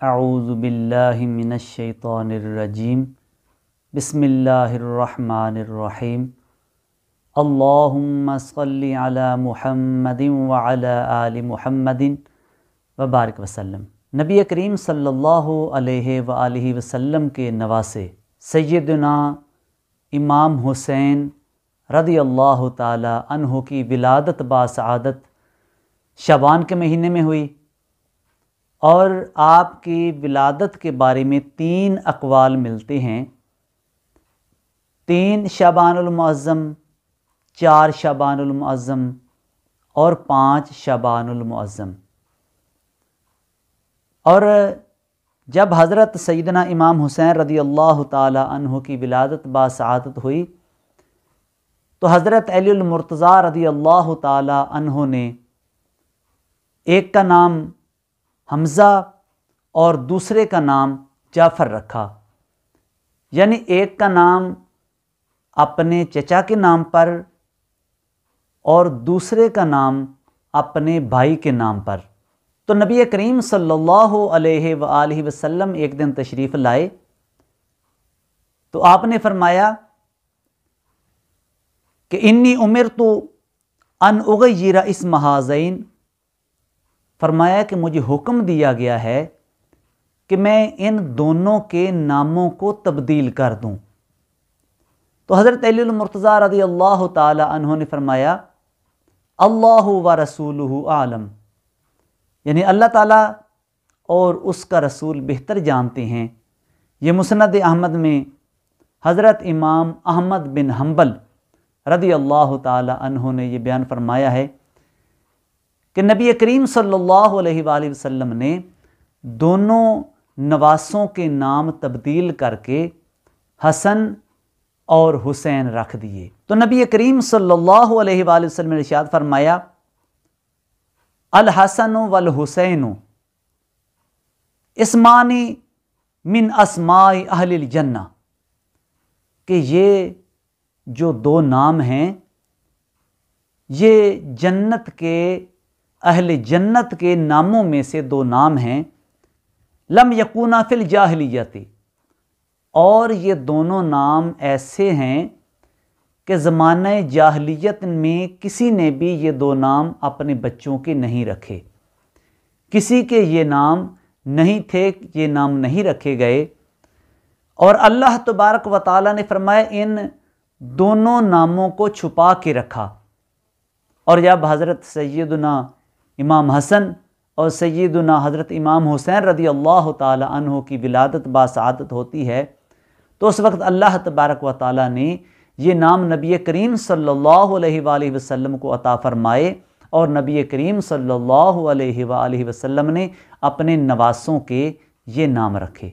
اعوذ باللہ من الشیطان الرجیم بسم اللہ الرحمن الرحیم اللہم صلی علی محمد وعلی آل محمد وبارک وسلم۔ نبی کریم صلی اللہ علیہ وآلہ وسلم کے نواسے سیدنا امام حسین رضی اللہ تعالی عنہ کی ولادت باسعادت شعبان کے مہینے میں ہوئی، اور آپ کی ولادت کے بارے میں 3 اقوال ملتے ہیں: 3 شعبان المعظم، 4 شعبان المعظم اور 5 شعبان المعظم۔ اور جب حضرت سیدنا امام حسین رضی اللہ تعالی عنہ کی ولادت باسعادت ہوئی تو حضرت علی المرتضیٰ رضی اللہ تعالی عنہ نے ایک کا نام حمزہ اور دوسرے کا نام جعفر رکھا، یعنی ایک کا نام اپنے چچا کے نام پر اور دوسرے کا نام اپنے بھائی کے نام پر۔ تو نبی کریم صلی اللہ علیہ وآلہ وسلم ایک دن تشریف لائے تو آپ نے فرمایا کہ انی امرت ان اغیر اسم ہذین، فرمایا کہ مجھے حکم دیا گیا ہے کہ میں ان دونوں کے ناموں کو تبدیل کر دوں۔ تو حضرت علی المرتضیٰ رضی اللہ تعالی عنہ نے فرمایا اللہ و رسولہ عالم، یعنی اللہ تعالیٰ اور اس کا رسول بہتر جانتے ہیں۔ یہ مسند احمد میں حضرت امام احمد بن حنبل رضی اللہ تعالی عنہ نے یہ بیان فرمایا ہے کہ نبی کریم صلی اللہ علیہ وآلہ وسلم نے دونوں نواسوں کے نام تبدیل کر کے حسن اور حسین رکھ دیے۔ تو نبی کریم صلی اللہ علیہ وآلہ وسلم نے ارشاد فرمایا الحسن والحسین اسمان من اسماء اہل الجنہ، کہ یہ جو 2 نام ہیں یہ جنت کے اہل جنت کے ناموں میں سے 2 نام ہیں۔ لم یکونا فی الجاہلیت، اور یہ دونوں نام ایسے ہیں کہ زمانہ جاہلیت میں کسی نے بھی یہ 2 نام اپنے بچوں کے نہیں رکھے، کسی کے یہ نام نہیں تھے، یہ نام نہیں رکھے گئے۔ اور اللہ تبارک و تعالیٰ نے فرمایا ان دونوں ناموں کو چھپا کے رکھا، اور جب حضرت سیدنا امام حسن اور سیدنا حضرت امام حسین رضی اللہ تعالی عنہ کی ولادت باسعادت ہوتی ہے تو اس وقت اللہ تبارک و تعالیٰ نے یہ نام نبی کریم صلی اللہ علیہ وآلہ وسلم کو عطا فرمائے، اور نبی کریم صلی اللہ علیہ وآلہ وسلم نے اپنے نواسوں کے یہ نام رکھے۔